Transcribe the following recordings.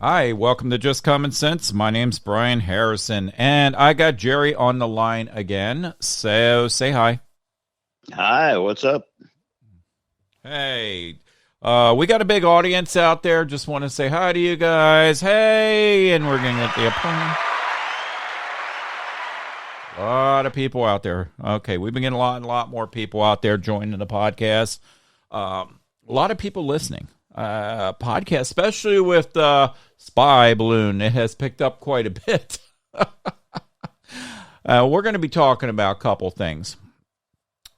Hi, welcome to Just Common Sense. My name's Brian Harrison, and I got Jerry on the line again. So say hi. Hi, what's up? Hey, we got a big audience out there. Just want to say hi to you guys. Hey, and we're going to get the applause. A lot of people out there. Okay, we've been getting a lot more people out there joining the podcast. A lot of people listening. Podcast, especially with Spy Balloon, it has picked up quite a bit. We're going to be talking about a couple things.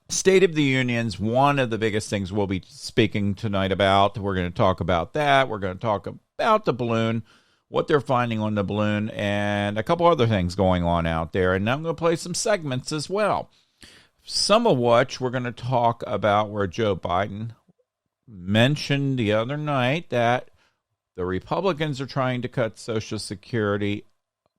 State of the Union's one of the biggest things we'll be speaking tonight about. We're going to talk about that. We're going to talk about the balloon, what they're finding on the balloon, and a couple other things going on out there. And I'm going to play some segments as well. Some of which we're going to talk about where Joe Biden mentioned the other night that the Republicans are trying to cut Social Security.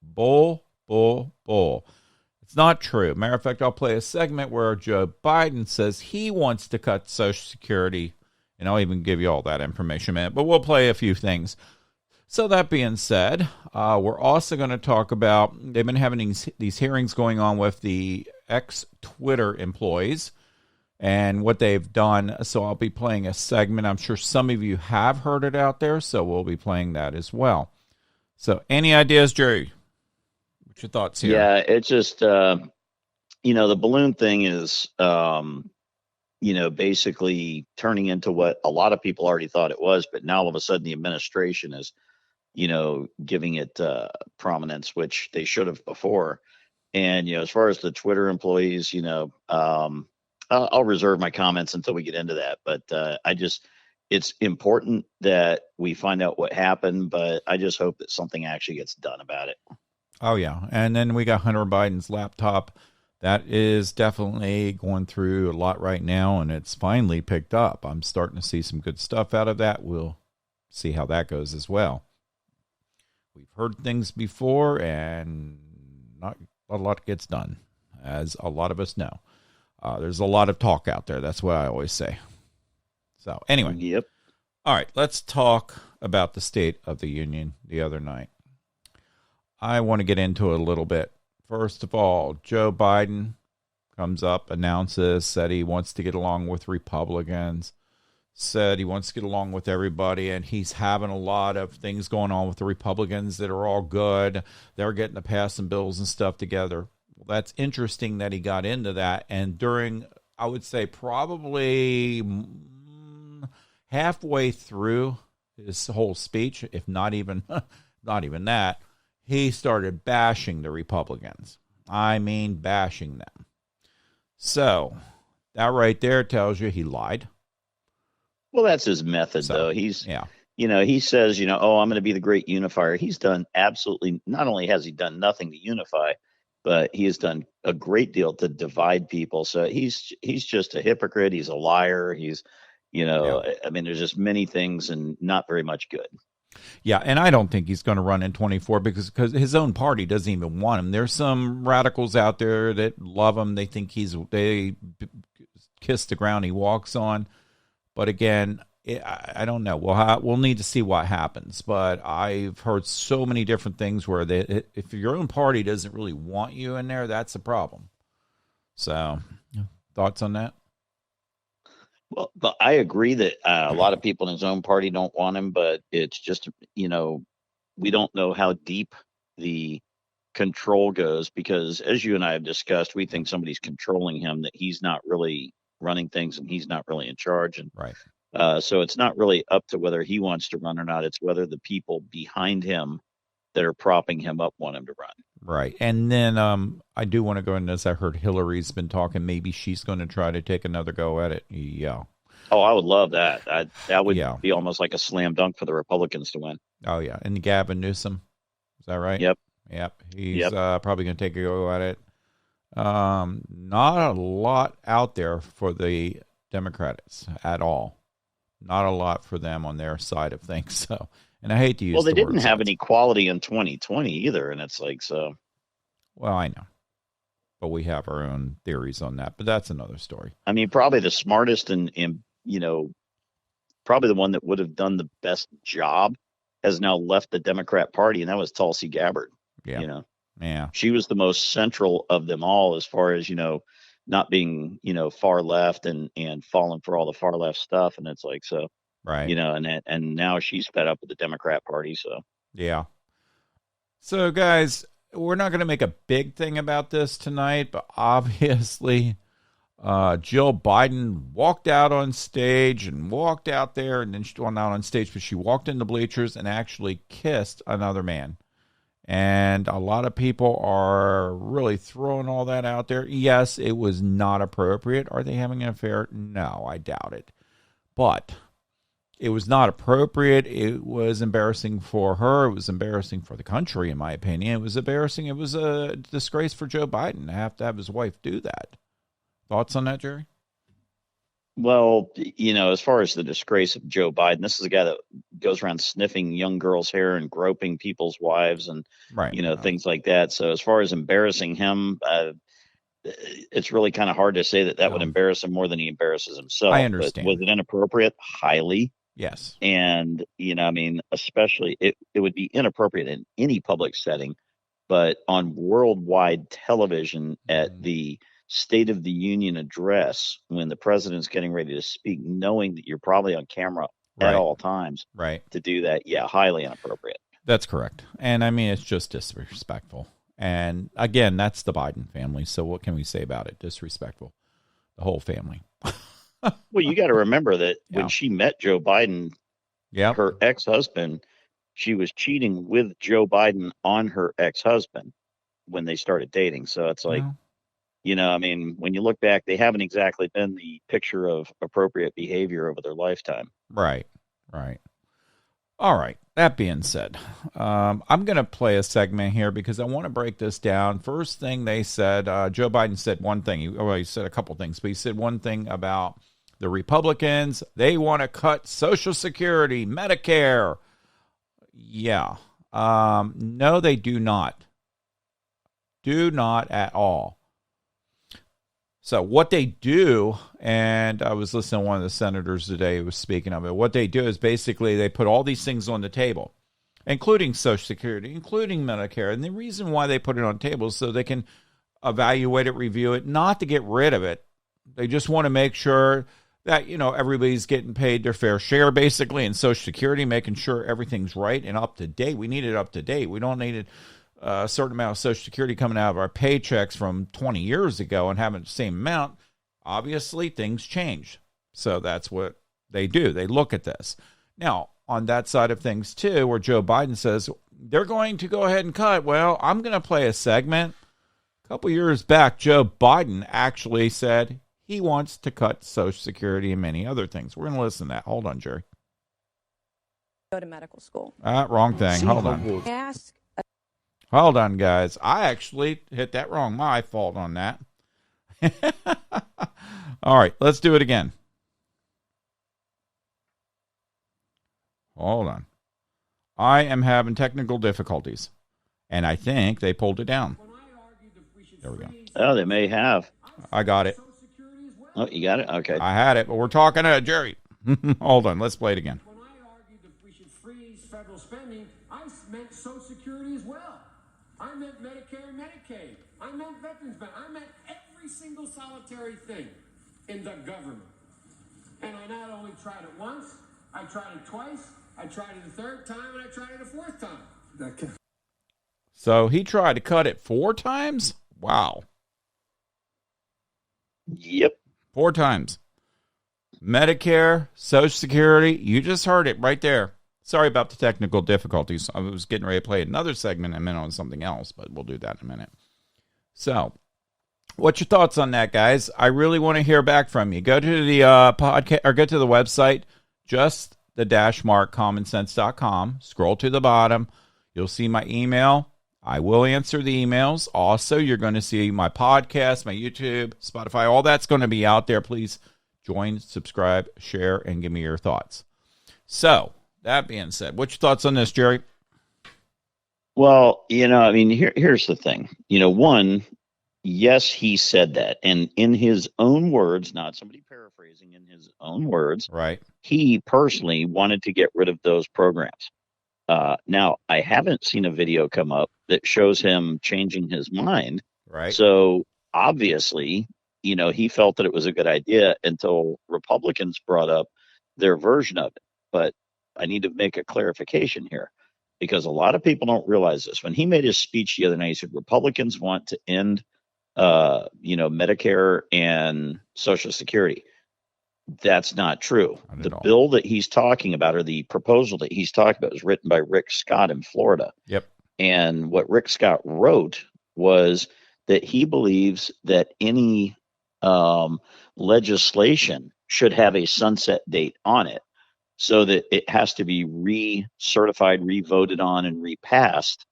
Bull. It's not true. Matter of fact, I'll play a segment where Joe Biden says he wants to cut Social Security, and I'll even give you all that information, man. But we'll play a few things. So that being said, we're also going to talk about, they've been having these hearings going on with the ex-Twitter employees and what they've done. So I'll be playing a segment. I'm sure some of you have heard it out there, so we'll be playing that as well. So any ideas, Jerry? What's your thoughts here? Yeah, it's just, the balloon thing is, basically turning into what a lot of people already thought it was, but now all of a sudden the administration is, giving it prominence, which they should have before. And, as far as the Twitter employees, I'll reserve my comments until we get into that. But it's important that we find out what happened, but I just hope that something actually gets done about it. Oh, yeah. And then we got Hunter Biden's laptop. That is definitely going through a lot right now, and it's finally picked up. I'm starting to see some good stuff out of that. We'll see how that goes as well. We've heard things before, and not a lot gets done, as a lot of us know. There's a lot of talk out there. That's what I always say. So anyway. Yep. All right, let's talk about the State of the Union the other night. I want to get into it a little bit. First of all, Joe Biden comes up, announces, said he wants to get along with Republicans, said he wants to get along with everybody, and he's having a lot of things going on with the Republicans that are all good. They're getting to pass some bills and stuff together. Well, that's interesting that he got into that, and during, I would say, probably halfway through his whole speech, if not even that, he started bashing the Republicans. I mean, bashing them. So that right there tells you he lied. Well, that's his method, though. He says, oh, I'm going to be the great unifier. He's done absolutely, not only has he done nothing to unify, but he has done a great deal to divide people. So he's just a hypocrite. He's a liar. He's, I mean, there's just many things and not very much good. Yeah, and I don't think he's going to run in 24 because his own party doesn't even want him. There's some radicals out there that love him. They think they kiss the ground he walks on. But again, I don't know. We'll need to see what happens. But I've heard so many different things where if your own party doesn't really want you in there, that's a problem. So, thoughts on that? Well, but I agree that a lot of people in his own party don't want him, but it's just, we don't know how deep the control goes because, as you and I have discussed, we think somebody's controlling him, that he's not really running things and he's not really in charge. And right. So it's not really up to whether he wants to run or not. It's whether the people behind him that are propping him up want him to run. Right. And then I do want to go into this. I heard Hillary's been talking. Maybe she's going to try to take another go at it. Yeah. Oh, I would love that. That would be almost like a slam dunk for the Republicans to win. Oh, yeah. And Gavin Newsom. Is that right? Yep. He's probably going to take a go at it. Not a lot out there for the Democrats at all. Not a lot for them on their side of things. So, and I hate to use. Well, they didn't have any quality in 2020 either, and it's like so. Well, I know, but we have our own theories on that. But that's another story. I mean, probably the smartest and probably the one that would have done the best job has now left the Democrat Party, and that was Tulsi Gabbard. Yeah. You know, Yeah. she was the most central of them all as far as, not being, far left and falling for all the far left stuff. And it's like, so, Right. and now she's fed up with the Democrat Party. So, Yeah. So, guys, we're not going to make a big thing about this tonight, but obviously, Jill Biden walked out on stage and walked out there, and then she went out on stage, but she walked in the bleachers and actually kissed another man. And a lot of people are really throwing all that out there. Yes, it was not appropriate. Are they having an affair? No, I doubt it. But it was not appropriate. It was embarrassing for her. It was embarrassing for the country, in my opinion. It was embarrassing. It was a disgrace for Joe Biden to have his wife do that. Thoughts on that, Jerry? well, as far as the disgrace of Joe Biden, this is a guy that goes around sniffing young girls' hair and groping people's wives and, Right. things like that. So as far as embarrassing him, it's really kind of hard to say that would embarrass him more than he embarrasses himself. I understand. But was it inappropriate? Highly. Yes. And, especially it would be inappropriate in any public setting, but on worldwide television at the State of the Union address, when the president's getting ready to speak, knowing that you're probably on camera at all times, right, to do that, highly inappropriate. That's correct. And I mean, it's just disrespectful. And again, that's the Biden family. So what can we say about it? Disrespectful. The whole family. Well, you got to remember that when she met Joe Biden, her ex-husband, she was cheating with Joe Biden on her ex-husband when they started dating. So it's like, when you look back, they haven't exactly been the picture of appropriate behavior over their lifetime. Right. All right. That being said, I'm going to play a segment here because I want to break this down. First thing they said, Joe Biden said one thing. He said a couple things, but he said one thing about the Republicans. They want to cut Social Security, Medicare. Yeah. No, they do not. Do not at all. So what they do, and I was listening to one of the senators today who was speaking of it, what they do is basically they put all these things on the table, including Social Security, including Medicare. And the reason why they put it on the table is so they can evaluate it, review it, not to get rid of it. They just want to make sure that, everybody's getting paid their fair share, basically, and Social Security, making sure everything's right and up to date. We need it up to date. We don't need it. A certain amount of Social Security coming out of our paychecks from 20 years ago and having the same amount. Obviously, things change. So that's what they do. They look at this. Now, on that side of things, too, where Joe Biden says they're going to go ahead and cut. Well, I'm going to play a segment. A couple years back, Joe Biden actually said he wants to cut Social Security and many other things. We're going to listen to that. Hold on, Jerry. Go to medical school. Wrong thing. Hold on. Hold on, guys. I actually hit that wrong. My fault on that. All right, let's do it again. Hold on. I am having technical difficulties, and I think they pulled it down. There we go. Oh, they may have. I got it. Oh, you got it? Okay. I had it, but we're talking to Jerry. Hold on. Let's play it again. When I argued that we should freeze federal spending, I meant Social Security as well. I meant Medicare and Medicaid. I meant Veterans Benefits. I meant every single solitary thing in the government. And I not only tried it once, I tried it twice, I tried it a third time, and I tried it a fourth time. So he tried to cut it 4 times? Wow. Yep. 4 times. Medicare, Social Security, you just heard it right there. Sorry about the technical difficulties. I was getting ready to play another segment in a minute on something else, but we'll do that in a minute. So, what's your thoughts on that, guys? I really want to hear back from you. Go to the podcast or go to the website, just the-markcommonsense.com. Scroll to the bottom. You'll see my email. I will answer the emails. Also, you're going to see my podcast, my YouTube, Spotify. All that's going to be out there. Please join, subscribe, share, and give me your thoughts. So, that being said, what's your thoughts on this, Jerry? Well, here's the thing. One, yes, he said that. And in his own words, not somebody paraphrasing, in his own words, right? He personally wanted to get rid of those programs. Now, I haven't seen a video come up that shows him changing his mind. Right. So obviously, he felt that it was a good idea until Republicans brought up their version of it. But I need to make a clarification here because a lot of people don't realize this. When he made his speech the other night, he said Republicans want to end, Medicare and Social Security. That's not true. Not The at all. bill that he's talking about, or the proposal that he's talking about, was written by Rick Scott in Florida. Yep. And what Rick Scott wrote was that he believes that any legislation should have a sunset date on it so that it has to be recertified, revoted on, and repassed,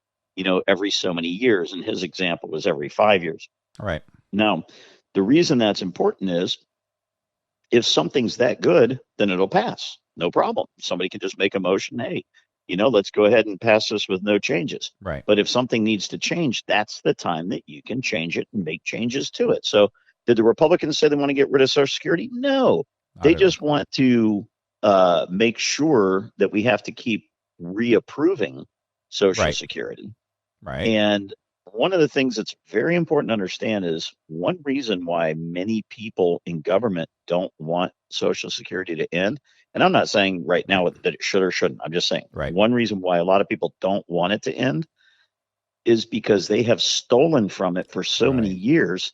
every so many years. And his example was every 5 years. All right. Now, the reason that's important is if something's that good, then it'll pass. No problem. Somebody can just make a motion. Hey, let's go ahead and pass this with no changes. Right. But if something needs to change, that's the time that you can change it and make changes to it. So did the Republicans say they want to get rid of Social Security? No, they just want to make sure that we have to keep reapproving Social Security. Right. And one of the things that's very important to understand is one reason why many people in government don't want Social Security to end. And I'm not saying right now that it should or shouldn't. I'm just saying one reason why a lot of people don't want it to end is because they have stolen from it for so many years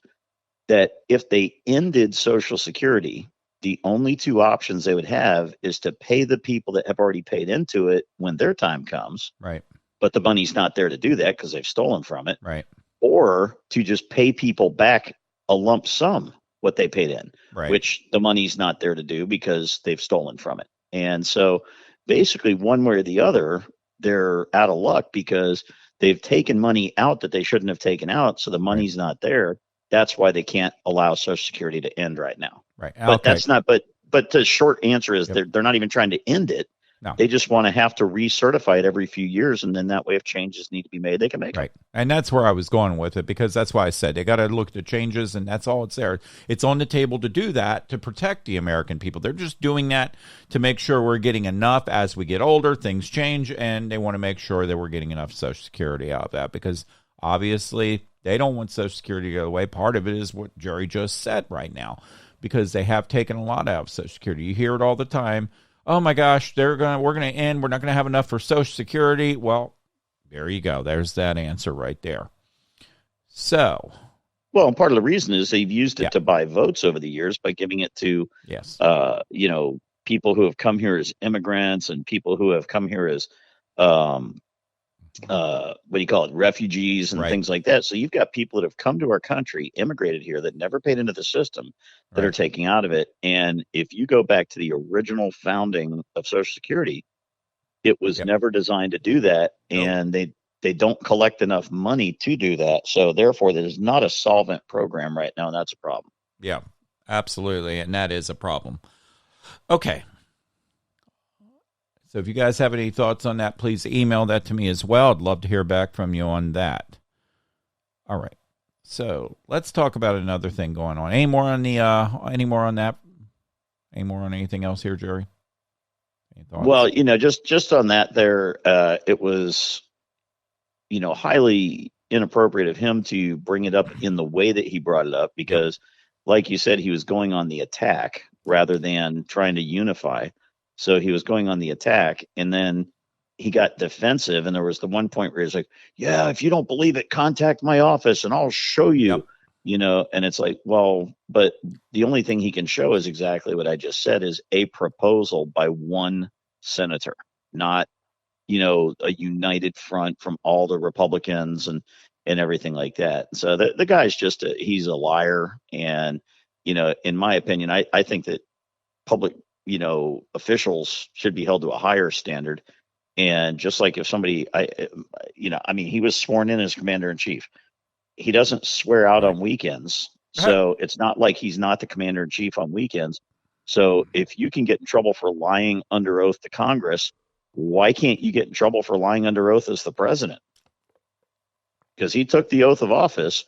that if they ended Social Security, the only two options they would have is to pay the people that have already paid into it when their time comes. Right. But the money's not there to do that because they've stolen from it. Right. Or to just pay people back a lump sum what they paid in, which the money's not there to do because they've stolen from it. And so basically one way or the other, they're out of luck because they've taken money out that they shouldn't have taken out. So the money's not there. That's why they can't allow Social Security to end right now. Right. But that's not, but the short answer is they're not even trying to end it. No. They just want to have to recertify it every few years, and then that way if changes need to be made, they can make them. And that's where I was going with it, because that's why I said they got to look at the changes, and that's all it's there. It's on the table to do that, to protect the American people. They're just doing that to make sure we're getting enough as we get older, things change, and they want to make sure that we're getting enough Social Security out of that, because obviously they don't want Social Security to go away. Part of it is what Jerry just said right now, because they have taken a lot out of Social Security. You hear it all the time. Oh my gosh, we're gonna end. We're not gonna have enough for Social Security. Well, there you go. There's that answer right there. So, well, and part of the reason is they've used it to buy votes over the years by giving it to people who have come here as immigrants and people who have come here as refugees and things like that. So you've got people that have come to our country, immigrated here, that never paid into the system, that are taking out of it. And if you go back to the original founding of Social Security, it was never designed to do that. And they don't collect enough money to do that. So therefore, there's not a solvent program right now, and that's a problem. Yeah, absolutely. And that is a problem. Okay. So if you guys have any thoughts on that, please email that to me as well. I'd love to hear back from you on that. All right. So let's talk about another thing going on. Any more on that? Any more on anything else here, Jerry? Any thoughts? Well, just on that there, it was, highly inappropriate of him to bring it up in the way that he brought it up, because like you said, he was going on the attack rather than trying to unify. So he was going on the attack, and then he got defensive. And there was the one point where he's like, yeah, if you don't believe it, contact my office and I'll show you, and it's like, well, but the only thing he can show is exactly what I just said, is a proposal by one senator, not, a united front from all the Republicans and everything like that. So the guy's just he's a liar. And, in my opinion, I think that public officials should be held to a higher standard. And just like if somebody, he was sworn in as commander in chief. He doesn't swear out on weekends. So it's not like he's not the commander in chief on weekends. So if you can get in trouble for lying under oath to Congress, why can't you get in trouble for lying under oath as the president? Because he took the oath of office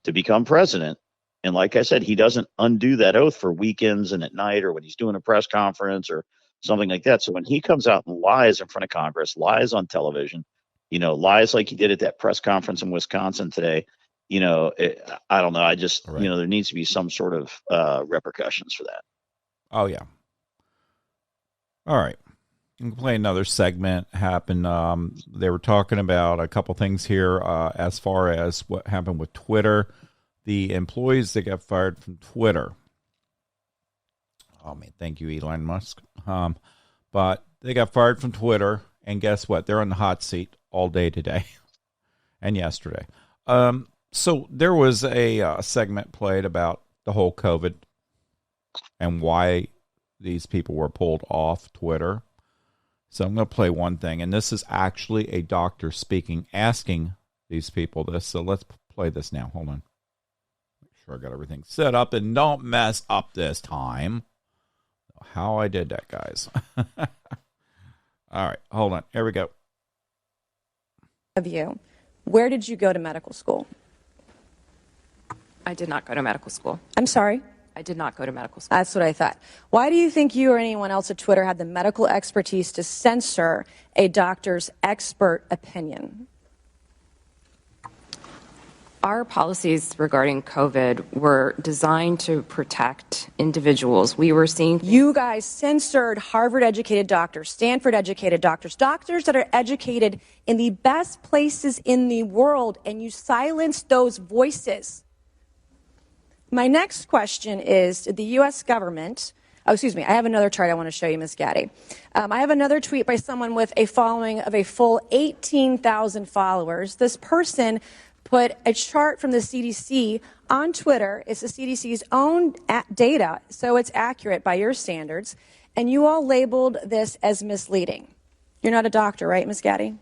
to become president. And like I said, he doesn't undo that oath for weekends and at night or when he's doing a press conference or something like that. So when he comes out and lies in front of Congress, lies on television, lies like he did at that press conference in Wisconsin today, I don't know. I just, Right. there needs to be some sort of repercussions for that. Oh, yeah. All right. We can play another segment. Happened. They were talking about a couple things here as far as what happened with Twitter. The employees that got fired from Twitter. Oh, man, thank you, Elon Musk. But they got fired from Twitter, and guess what? They're on the hot seat all day today and yesterday. So there was a segment played about the whole COVID and why these people were pulled off Twitter. So I'm going to play one thing, and this is actually a doctor speaking, asking these people this. So let's play this now. Hold on. Make sure I got everything set up, and don't mess up this time. How I did that, guys. All right, hold on. Here we go. Of you, where did you go to medical school? I did not go to medical school. I'm sorry? I did not go to medical school. That's what I thought. Why do you think you or anyone else at Twitter had the medical expertise to censor a doctor's expert opinion? Our policies regarding COVID were designed to protect individuals. We were seeing... You guys censored Harvard-educated doctors, Stanford-educated doctors, doctors that are educated in the best places in the world, and you silenced those voices. My next question is, did the U.S. government... Oh, excuse me. I have another chart I want to show you, Ms. Gaddy. I have another tweet by someone with a following of a full 18,000 followers. This person put a chart from the CDC on Twitter. It's the CDC's own data, so it's accurate by your standards. And you all labeled this as misleading. You're not a doctor, right, Ms. Gaddy?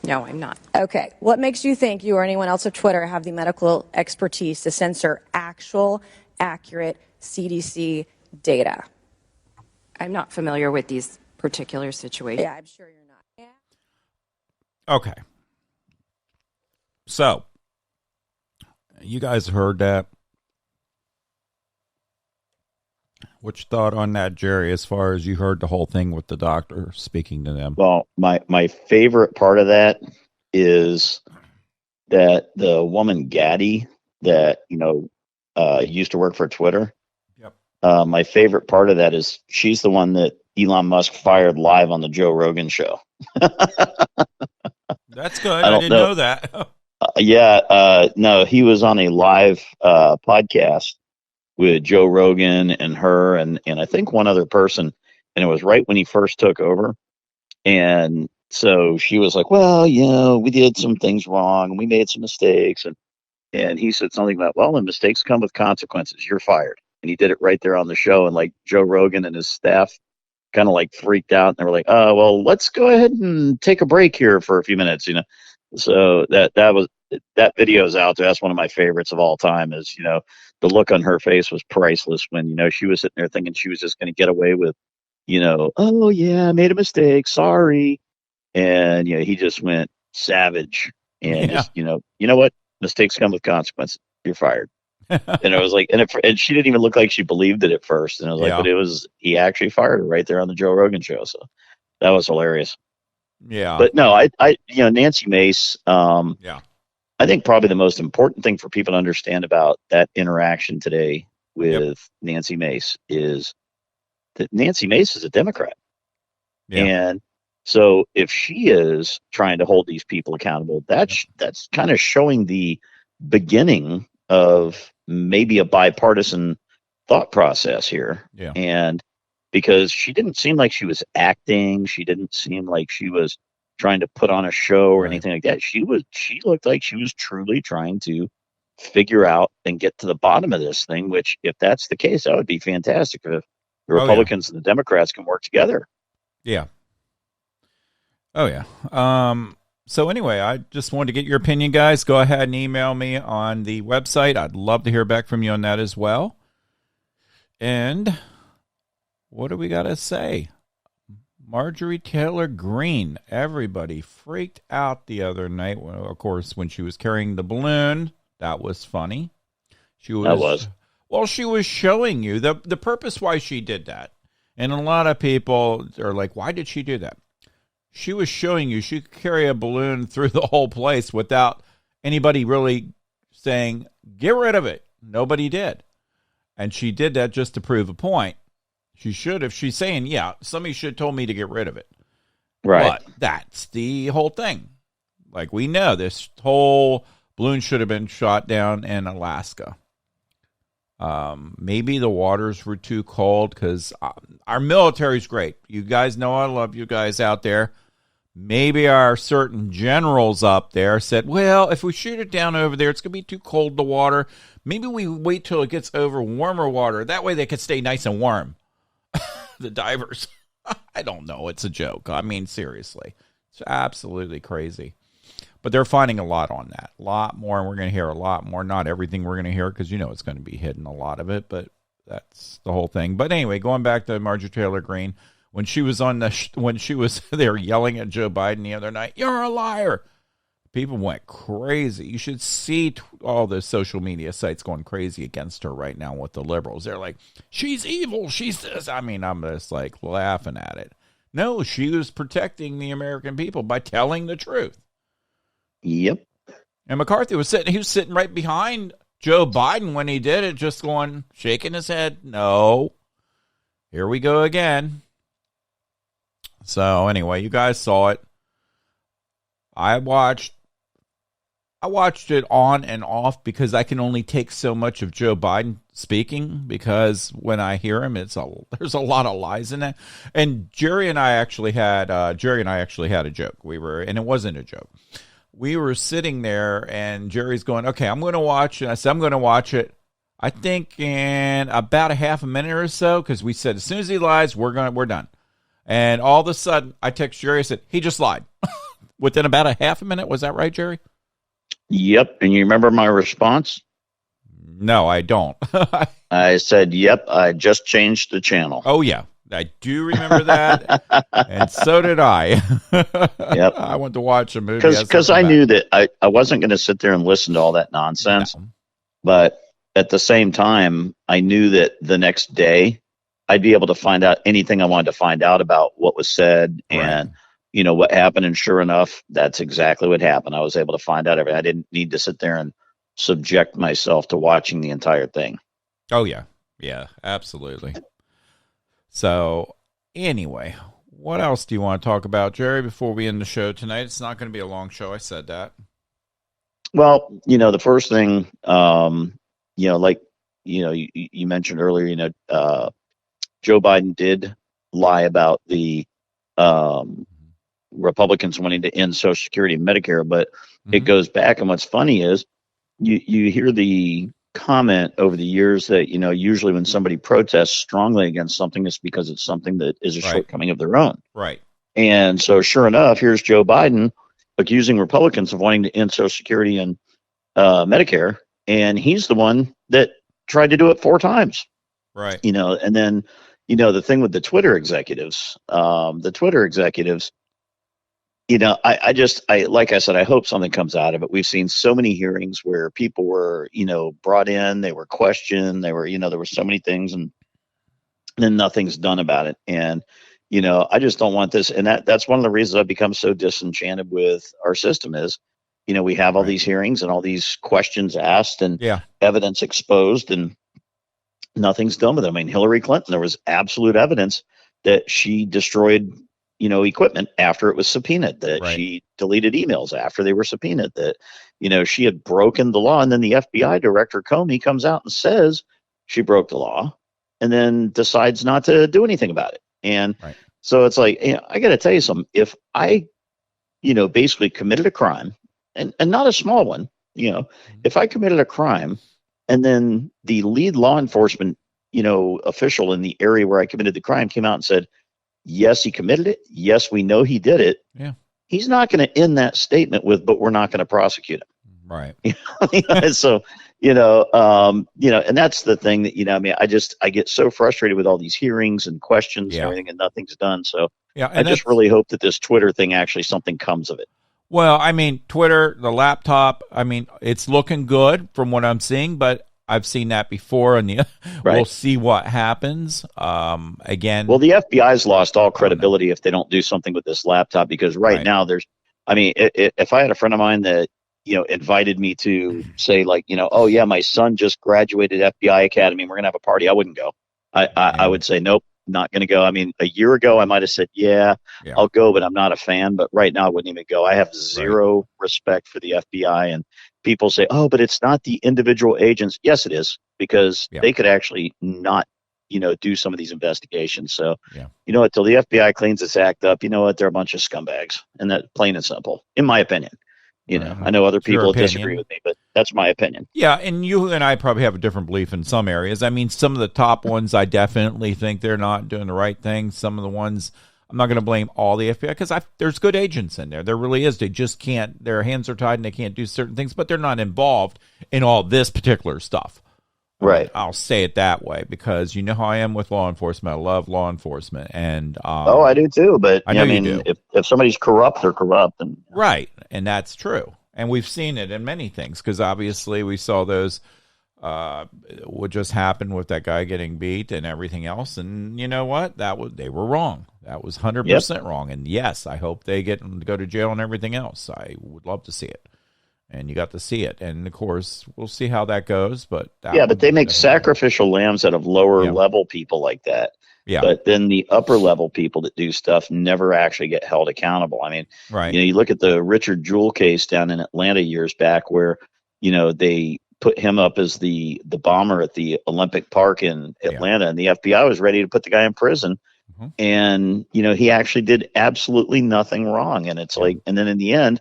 No, I'm not. Okay. What makes you think you or anyone else at Twitter have the medical expertise to censor actual, accurate CDC data? I'm not familiar with these particular situations. Yeah, I'm sure you're not. Yeah. Okay. So, you guys heard that. What you thought on that, Jerry, as far as you heard the whole thing with the doctor speaking to them? Well, my favorite part of that is that the woman Gaddy that, used to work for Twitter. Yep. My favorite part of that is she's the one that Elon Musk fired live on the Joe Rogan show. That's good. I didn't know that. No, he was on a live podcast with Joe Rogan and her and I think one other person, and it was right when he first took over. And so she was like, well, we did some things wrong and we made some mistakes. And he said something about, well, when mistakes come with consequences, you're fired. And he did it right there on the show. And like Joe Rogan and his staff kind of like freaked out. And they were like, oh, well, let's go ahead and take a break here for a few minutes, So that video is out there. That's one of my favorites of all time is, the look on her face was priceless when, she was sitting there thinking she was just going to get away with, oh yeah, I made a mistake. Sorry. And, he just went savage and just, you know what? Mistakes come with consequences. You're fired. And it was like, and she didn't even look like she believed it at first. And I was like, but he actually fired her right there on the Joe Rogan show. So that was hilarious. Yeah. But no, I Nancy Mace, I think probably the most important thing for people to understand about that interaction today with Nancy Mace is that Nancy Mace is a Democrat. Yeah. And so if she is trying to hold these people accountable, that's kind of showing the beginning of maybe a bipartisan thought process here. Yeah. And because she didn't seem like she was acting, she didn't seem like she was trying to put on a show or anything like that. She looked like she was truly trying to figure out and get to the bottom of this thing, which if that's the case, that would be fantastic if the Republicans and the Democrats can work together. Yeah. Oh, yeah. So anyway, I just wanted to get your opinion, guys. Go ahead and email me on the website. I'd love to hear back from you on that as well. And what do we got to say? Marjorie Taylor Greene. Everybody freaked out the other night. Well, of course, when she was carrying the balloon, that was funny. Well, she was showing you the purpose why she did that And a lot of people are like, why did she do that? She was showing you she could carry a balloon through the whole place without anybody really saying, get rid of it. Nobody did. And she did that just to prove a point. She should have. She's saying, yeah, somebody should have told me to get rid of it. Right. But that's the whole thing. Like, we know this whole balloon should have been shot down in Alaska. Maybe the waters were too cold because our military's great. You guys know I love you guys out there. Maybe our certain generals up there said, well, if we shoot it down over there, it's going to be too cold, the water. Maybe we wait till it gets over warmer water. That way they could stay nice and warm. The divers. I don't know. It's a joke. I mean, seriously. It's absolutely crazy. But they're finding a lot on that. A lot more, and we're going to hear a lot more. Not everything we're going to hear because, it's going to be hidden, a lot of it. But that's the whole thing. But anyway, going back to Marjorie Taylor Greene, when she was when she was there yelling at Joe Biden the other night, you're a liar. People went crazy. You should see all the social media sites going crazy against her right now with the liberals. They're like, she's evil. She's this. I mean, I'm just like laughing at it. No, she was protecting the American people by telling the truth. Yep. And McCarthy was sitting right behind Joe Biden when he did it, just going, shaking his head. No. Here we go again. So anyway, you guys saw it. I watched it on and off because I can only take so much of Joe Biden speaking, because when I hear him, there's a lot of lies in that. And Jerry and I actually had a joke. And it wasn't a joke. We were sitting there and Jerry's going, okay, I'm going to watch it. I said, I'm going to watch it. I think in about a half a minute or so, because we said as soon as he lies, we're done. And all of a sudden, I text Jerry. I said, he just lied. Within about a half a minute. Was that right, Jerry? Yep. And you remember my response? No, I don't. I said, yep, I just changed the channel. Oh, yeah. I do remember that. And so did I. Yep. I went to watch a movie. Because I knew that I wasn't going to sit there and listen to all that nonsense. No. But at the same time, I knew that the next day I'd be able to find out anything I wanted to find out about what was said and, what happened. And sure enough, that's exactly what happened. I was able to find out everything. I didn't need to sit there and subject myself to watching the entire thing. Oh, yeah. Yeah, absolutely. So anyway, what else do you want to talk about, Jerry, before we end the show tonight? It's not going to be a long show. I said that. Well, the first thing, you mentioned earlier, Joe Biden did lie about the Republicans wanting to end Social Security and Medicare, but it goes back. And what's funny is you hear the comment over the years that, usually when somebody protests strongly against something, it's because it's something that is a shortcoming of their own. Right. And so sure enough, here's Joe Biden accusing Republicans of wanting to end Social Security and Medicare. And he's the one that tried to do it 4 times. Right. And then, the thing with the Twitter executives, I like I said, I hope something comes out of it. We've seen so many hearings where people were, brought in, they were questioned, there were so many things, and then nothing's done about it. And, I just don't want this. And that's one of the reasons I've become so disenchanted with our system is, we have all these hearings and all these questions asked and evidence exposed, and nothing's done with it. I mean, Hillary Clinton, there was absolute evidence that she destroyed equipment after it was subpoenaed, that she deleted emails after they were subpoenaed, that, she had broken the law. And then the FBI director, Comey, comes out and says she broke the law and then decides not to do anything about it. And so it's like, I got to tell you something. If I, basically committed a crime and not a small one, if I committed a crime and then the lead law enforcement, official in the area where I committed the crime came out and said, yes, he committed it. Yes, we know he did it. Yeah. He's not going to end that statement with, but we're not going to prosecute him. Right. So, and that's the thing that, I get so frustrated with all these hearings and questions and everything, and nothing's done. So I just really hope that this Twitter thing, actually something comes of it. Well, Twitter, the laptop, it's looking good from what I'm seeing, but I've seen that before, and Right. we'll see what happens. Again, Well, the FBI's lost all credibility if they don't do something with this laptop, because right now if I had a friend of mine that, invited me to say, like, oh yeah, my son just graduated FBI Academy, we're going to have a party, I wouldn't go. I would say, nope, not going to go. I mean, a year ago, I might have said, yeah, I'll go, but I'm not a fan. But right now, I wouldn't even go. I have zero respect for the FBI. And people say, oh, but it's not the individual agents. Yes, it is, because they could actually not, do some of these investigations. So, you know what, till the FBI cleans its act up, you know what, they're a bunch of scumbags. And that, plain and simple, in my opinion. I know other people disagree with me, but that's my opinion. Yeah, and you and I probably have a different belief in some areas. I mean, some of the top ones, I definitely think they're not doing the right thing. Some of the ones, I'm not going to blame all the FBI, because there's good agents in there. There really is. They just can't, their hands are tied and they can't do certain things, but they're not involved in all this particular stuff. Right. I'll say it that way, because you know how I am with law enforcement. I love law enforcement. And I do too. But I mean, you do. If somebody's corrupt, they're corrupt. And right. And that's true. And we've seen it in many things, because obviously we saw those, what just happened with that guy getting beat and everything else. And you know what? They were wrong. That was 100% wrong. And yes, I hope they go to jail and everything else. I would love to see it. And you got to see it. And of course, we'll see how that goes. But but they make sacrificial lambs out of lower level people like that. Yeah. But then the upper level people that do stuff never actually get held accountable. I mean, you look at the Richard Jewell case down in Atlanta years back, where, they put him up as the bomber at the Olympic Park in Atlanta, and the FBI was ready to put the guy in prison. Mm-hmm. And, he actually did absolutely nothing wrong. And it's like, and then in the end,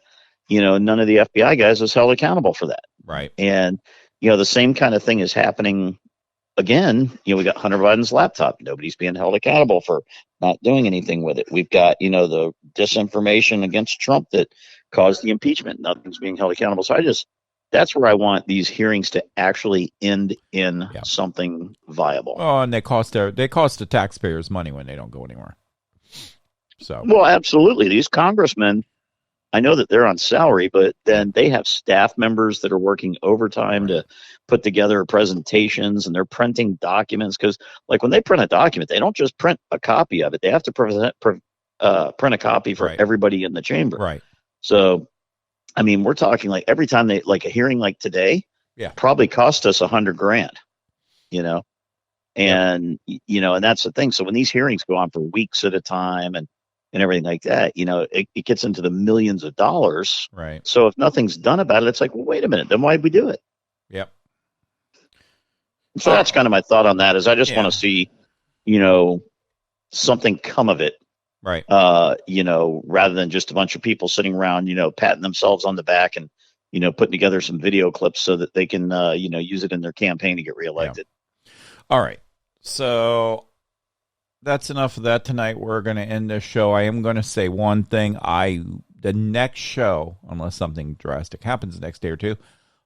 none of the FBI guys was held accountable for that. Right. And, the same kind of thing is happening again. We got Hunter Biden's laptop. Nobody's being held accountable for not doing anything with it. We've got, the disinformation against Trump that caused the impeachment. Nothing's being held accountable. So that's where I want these hearings to actually end in something viable. Oh, and they cost the taxpayers money when they don't go anywhere. So, well, absolutely. These congressmen, I know that they're on salary, but then they have staff members that are working overtime to put together presentations, and they're printing documents. Because, like, when they print a document, they don't just print a copy of it. They have to print a copy for everybody in the chamber. Right. So, I mean, we're talking like every time they, like a hearing like today, probably cost us $100,000, and, and that's the thing. So when these hearings go on for weeks at a time and everything like that, it gets into the millions of dollars. Right. So if nothing's done about it, it's like, well, wait a minute, then why'd we do it? Yep. So that's kind of my thought on that, is I just want to see, something come of it. Right. Rather than just a bunch of people sitting around, patting themselves on the back and, putting together some video clips so that they can, use it in their campaign to get reelected. Yeah. All right. So that's enough of that tonight. We're going to end this show. I am going to say one thing. The next show, unless something drastic happens the next day or two,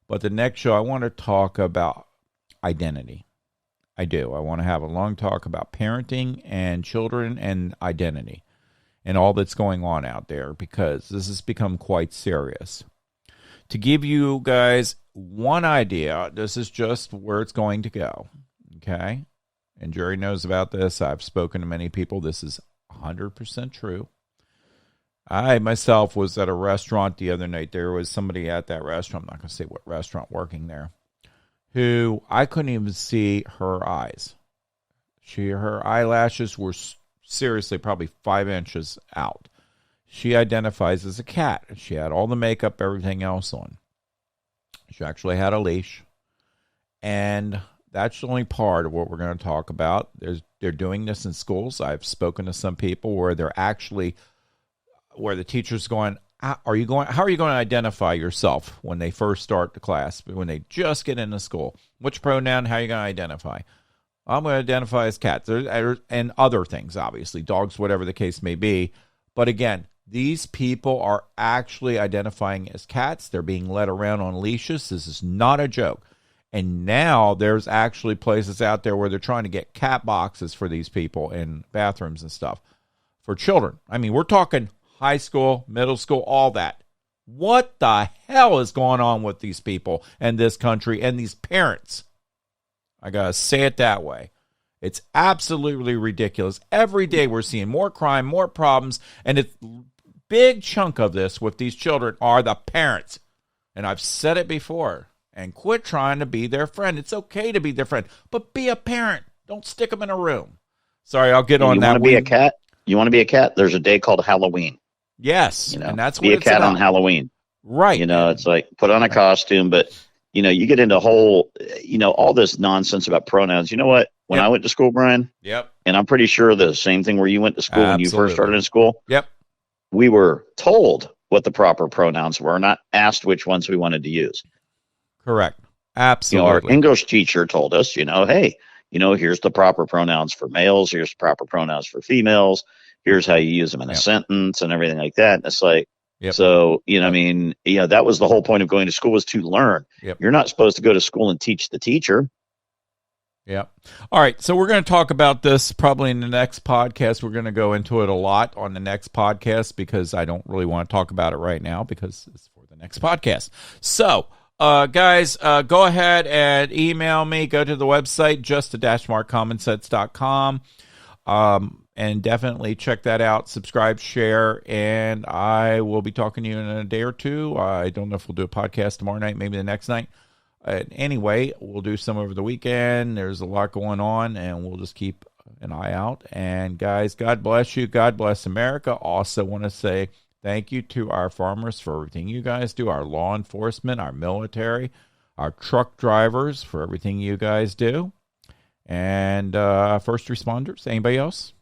but the next show, I want to talk about identity. I do. I want to have a long talk about parenting and children and identity and all that's going on out there, because this has become quite serious. To give you guys one idea, this is just where it's going to go. Okay? And Jerry knows about this. I've spoken to many people. This is 100% true. I myself was at a restaurant the other night. There was somebody at that restaurant, I'm not going to say what restaurant, working there, who I couldn't even see her eyes. Her eyelashes were seriously probably 5 inches out. She identifies as a cat. She had all the makeup, everything else on. She actually had a leash. And that's the only part of what we're going to talk about. They're doing this in schools. I've spoken to some people where where the teacher's going, how are you going to identify yourself when they first start the class, when they just get into school? Which pronoun, how are you going to identify? I'm going to identify as cat, and other things, obviously, dogs, whatever the case may be. But again, these people are actually identifying as cats. They're being led around on leashes. This is not a joke. And now there's actually places out there where they're trying to get cat boxes for these people in bathrooms and stuff for children. I mean, we're talking high school, middle school, all that. What the hell is going on with these people and this country and these parents? I got to say it that way. It's absolutely ridiculous. Every day we're seeing more crime, more problems, and a big chunk of this with these children are the parents. And I've said it before. And quit trying to be their friend. It's okay to be their friend, but be a parent. Don't stick them in a room. Sorry, I'll get on that. You want to be a cat? You want to be a cat? There's a day called Halloween. Yes, and that's what it's be a cat about. on Halloween. Right. It's like put on a costume, but you get into whole, all this nonsense about pronouns. You know what? When I went to school, Brian. Yep. And I'm pretty sure the same thing where you went to school when you first started in school. Yep. We were told what the proper pronouns were, not asked which ones we wanted to use. Correct. Absolutely. Our English teacher told us, hey, here's the proper pronouns for males. Here's the proper pronouns for females. Here's how you use them in a sentence and everything like that. And it's like, so, that was the whole point of going to school, was to learn. Yep. You're not supposed to go to school and teach the teacher. Yeah. All right. So we're going to talk about this probably in the next podcast. We're going to go into it a lot on the next podcast because I don't really want to talk about it right now because it's for the next podcast. So, guys, go ahead and email me. Go to the website, just-markcommonsense.com. And definitely check that out. Subscribe, share, and I will be talking to you in a day or two. I don't know if we'll do a podcast tomorrow night, maybe the next night. Anyway, we'll do some over the weekend. There's a lot going on, and we'll just keep an eye out. And guys, God bless you. God bless America. Also want to say thank you to our farmers for everything you guys do, our law enforcement, our military, our truck drivers for everything you guys do, and first responders. Anybody else?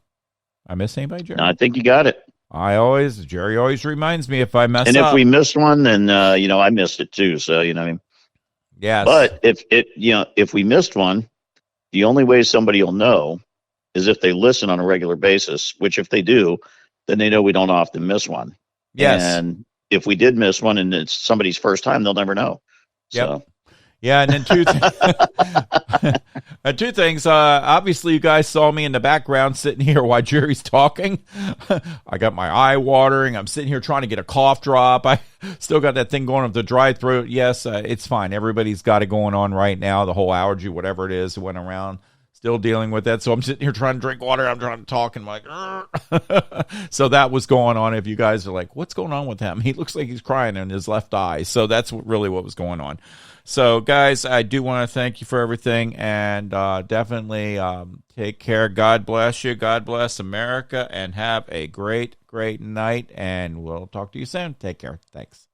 I miss anybody, Jerry? No, I think you got it. Jerry always reminds me if I mess up. And if we missed one, then, I missed it too. So, Yes. But if we missed one, the only way somebody will know is if they listen on a regular basis, which if they do, then they know we don't often miss one. Yes. And if we did miss one and it's somebody's first time, they'll never know. Yep. So. Yeah, and then two things. Obviously, you guys saw me in the background sitting here while Jerry's talking. I got my eye watering. I'm sitting here trying to get a cough drop. I still got that thing going with the dry throat. Yes, it's fine. Everybody's got it going on right now. The whole allergy, whatever it is, went around. Still dealing with that. So I'm sitting here trying to drink water. I'm trying to talk and I'm like, so that was going on. If you guys are like, what's going on with him? He looks like he's crying in his left eye. So that's really what was going on. So, guys, I do want to thank you for everything, and definitely take care. God bless you. God bless America, and have a great, great night, and we'll talk to you soon. Take care. Thanks.